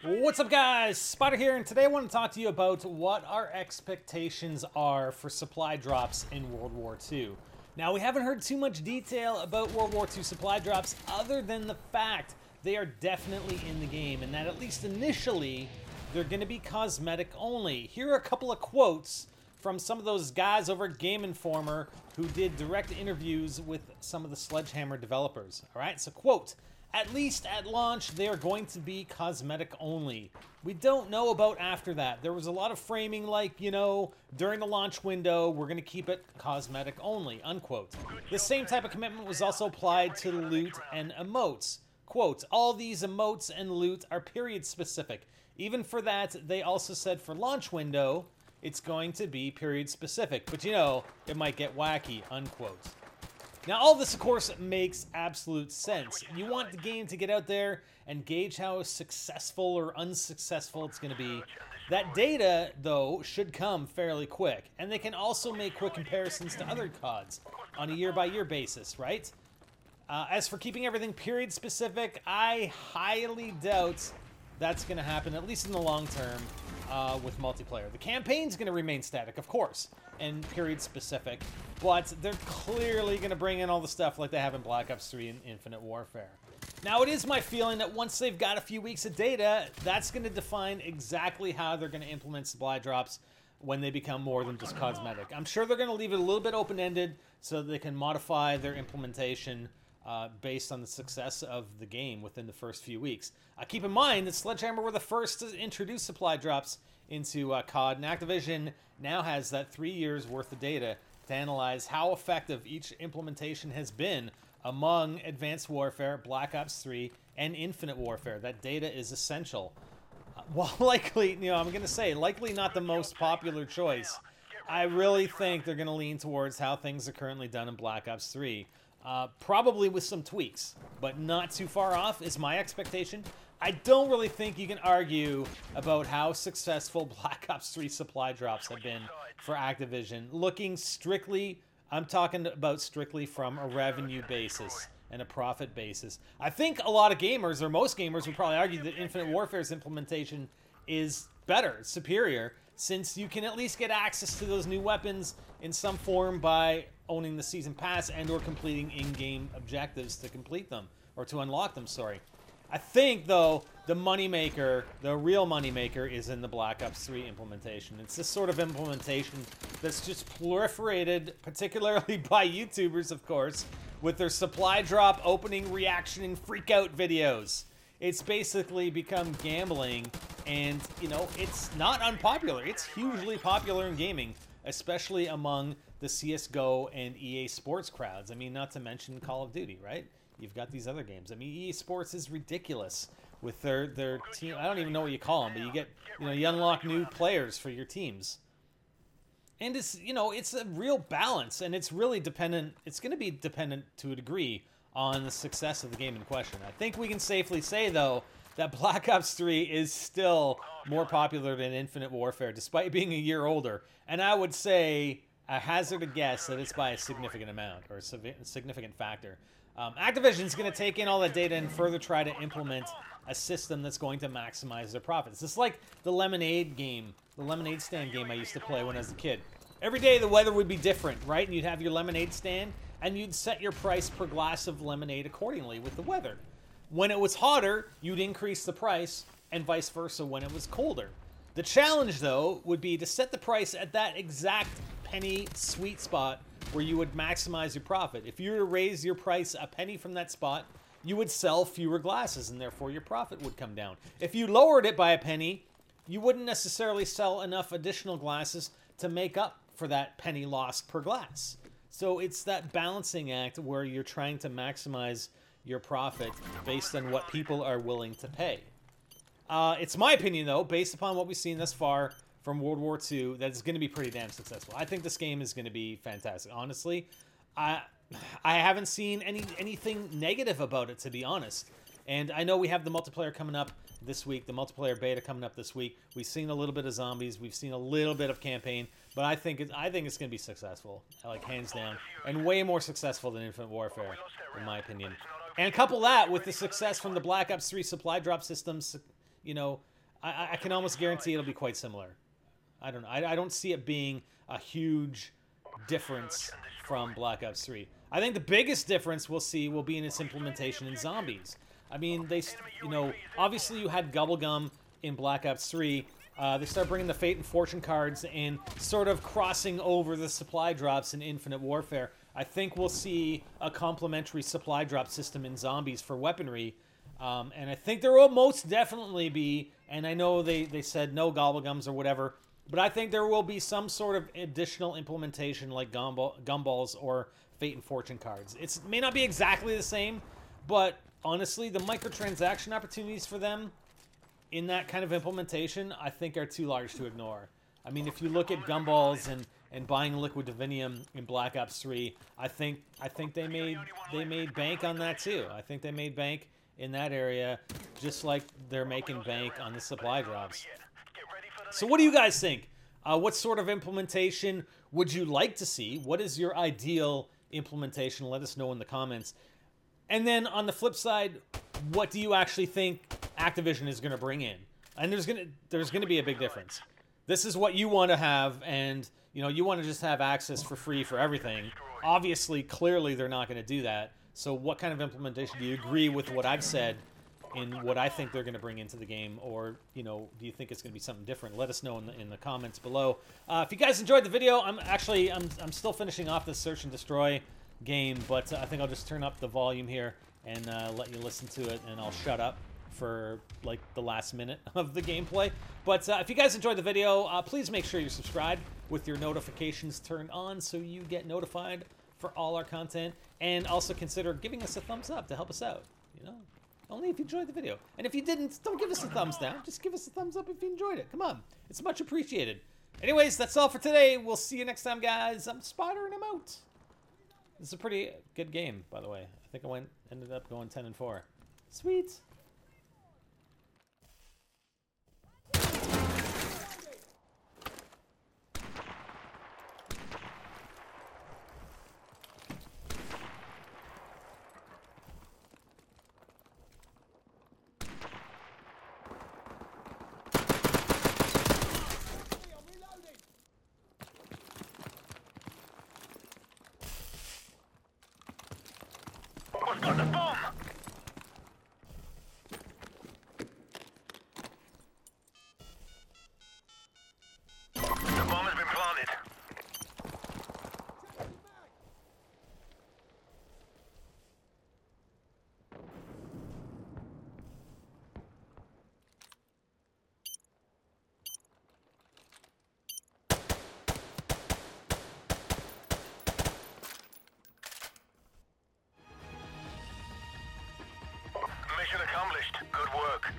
What's up, guys? Spider here, and today I want to talk to you about what our expectations are for supply drops in World War II. Now, we haven't heard too much detail about World War II supply drops other than the fact they are definitely in the game, and that at least initially, they're going to be cosmetic only. Here are a couple of quotes from some of those guys over at Game Informer who did direct interviews with some of the Sledgehammer developers. All right, so quote, "At least at launch, they are going to be cosmetic only. We don't know about after that. There was a lot of framing like, you know, during the launch window, we're going to keep it cosmetic only," unquote. The same type of commitment was also applied to loot and emotes. Quote, "All these emotes and loot are period specific. Even for that, they also said for launch window, it's going to be period specific. But you know, it might get wacky," unquote. Now, all this, of course, makes absolute sense. You want the game to get out there and gauge how successful or unsuccessful it's going to be. That data, though, should come fairly quick. And they can also make quick comparisons to other CODs on a year-by-year basis, right? As for keeping everything period-specific, I highly doubt that's going to happen, at least in the long term, with multiplayer. The campaign's going to remain static, of course, and period-specific, but they're clearly going to bring in all the stuff like they have in Black Ops 3 and Infinite Warfare. Now, it is my feeling that once they've got a few weeks of data, that's going to define exactly how they're going to implement supply drops when they become more than just cosmetic. I'm sure they're going to leave it a little bit open-ended so that they can modify their implementation based on the success of the game within the first few weeks. Keep in mind that Sledgehammer were the first to introduce supply drops into COD, and Activision now has that 3 years worth of data to analyze how effective each implementation has been among Advanced Warfare, Black Ops 3, and Infinite Warfare. That data is essential. While likely, you know, I'm going to say, likely not the most popular choice, I really think they're going to lean towards how things are currently done in Black Ops 3. Probably with some tweaks, but not too far off is my expectation. I don't really think you can argue about how successful Black Ops 3 supply drops have been for Activision. Looking strictly, I'm talking about strictly from a revenue basis and a profit basis. I think a lot of gamers, or most gamers, would probably argue that Infinite Warfare's implementation is better, superior, since you can at least get access to those new weapons in some form by owning the Season Pass and or completing in-game objectives to complete them, or to unlock them, sorry. I think, though, the moneymaker, the real moneymaker, is in the Black Ops 3 implementation. It's this sort of implementation that's just proliferated, particularly by YouTubers, of course, with their supply drop opening, reaction, and freak-out videos. It's basically become gambling, and, you know, it's not unpopular. It's hugely popular in gaming, especially among the CSGO and EA Sports crowds. I mean, not to mention Call of Duty, right? You've got these other games. I mean, EA Sports is ridiculous with their team. I don't even know what you call them, but you unlock new players for your teams. And it's, you know, it's a real balance, and it's really dependent. It's going to be dependent to a degree on the success of the game in question. I think we can safely say, though, that Black Ops 3 is still more popular than Infinite Warfare, despite being a year older. And I would say, I hazard a guess that it's by a significant amount, or a significant factor. Activision's going to take in all that data and further try to implement a system that's going to maximize their profits. It's like the Lemonade game, the Lemonade stand game I used to play when I was a kid. Every day the weather would be different, right? And you'd have your lemonade stand, and you'd set your price per glass of lemonade accordingly with the weather. When it was hotter, you'd increase the price, and vice versa when it was colder. The challenge, though, would be to set the price at that exact penny sweet spot where you would maximize your profit. If you were to raise your price a penny from that spot, you would sell fewer glasses, and therefore your profit would come down. If you lowered it by a penny, you wouldn't necessarily sell enough additional glasses to make up for that penny lost per glass. So it's that balancing act where you're trying to maximize your profit based on what people are willing to pay. It's my opinion, though, based upon what we've seen thus far from World War II, that it's going to be pretty damn successful. I think this game is going to be fantastic. Honestly, I haven't seen anything negative about it, to be honest. And I know we have the multiplayer coming up this week, the multiplayer beta coming up this week. We've seen a little bit of zombies, we've seen a little bit of campaign, but I think it's going to be successful, like hands down, and way more successful than Infinite Warfare, in my opinion. And couple that with the success from the Black Ops 3 supply drop systems, you know, I can almost guarantee it'll be quite similar. I don't know. I don't see it being a huge difference from Black Ops 3. I think the biggest difference we'll see will be in its implementation in zombies. I mean, you know, obviously you had Bubblegum in Black Ops 3. They start bringing the Fate and Fortune cards and sort of crossing over the supply drops in Infinite Warfare. I think we'll see a complementary supply drop system in zombies for weaponry. And I think there will most definitely be, and I know they said no Gobblegums or whatever, but I think there will be some sort of additional implementation like Gumballs or Fate and Fortune cards. It may not be exactly the same, but honestly, the microtransaction opportunities for them in that kind of implementation, I think are too large to ignore. I mean, if you look at Gumballs and buying Liquid Divinium in Black Ops 3, I think they made bank on that too. I think they made bank in that area, just like they're making bank on the supply drops. So what do you guys think? What sort of implementation would you like to see? What is your ideal implementation? Let us know in the comments. And then on the flip side, what do you actually think Activision is going to bring in? And there's going to be a big difference. This is what you want to have, and you know, you want to just have access for free for everything. Obviously, clearly they're not going to do that. So what kind of implementation, do you agree with what I've said in what I think they're going to bring into the game, or you know, do you think it's going to be something different? Let us know in the comments below. If you guys enjoyed the video, I'm still finishing off this Search and Destroy game, but I think I'll just turn up the volume here and let you listen to it, and I'll shut up for like the last minute of the gameplay. But if you guys enjoyed the video, please make sure you're subscribed with your notifications turned on so you get notified for all our content, and also consider giving us a thumbs up to help us out, you know, only if you enjoyed the video. And if you didn't, don't give us a thumbs down, just give us a thumbs up if you enjoyed it. Come on, it's much appreciated. Anyways, that's all for today. We'll see you next time, guys. I'm Spotter and I'm out. This is a pretty good game, by the way. I think I ended up going 10-4. Sweet. Who's got the bomb? The bomb has been planted. Mission accomplished. Good work.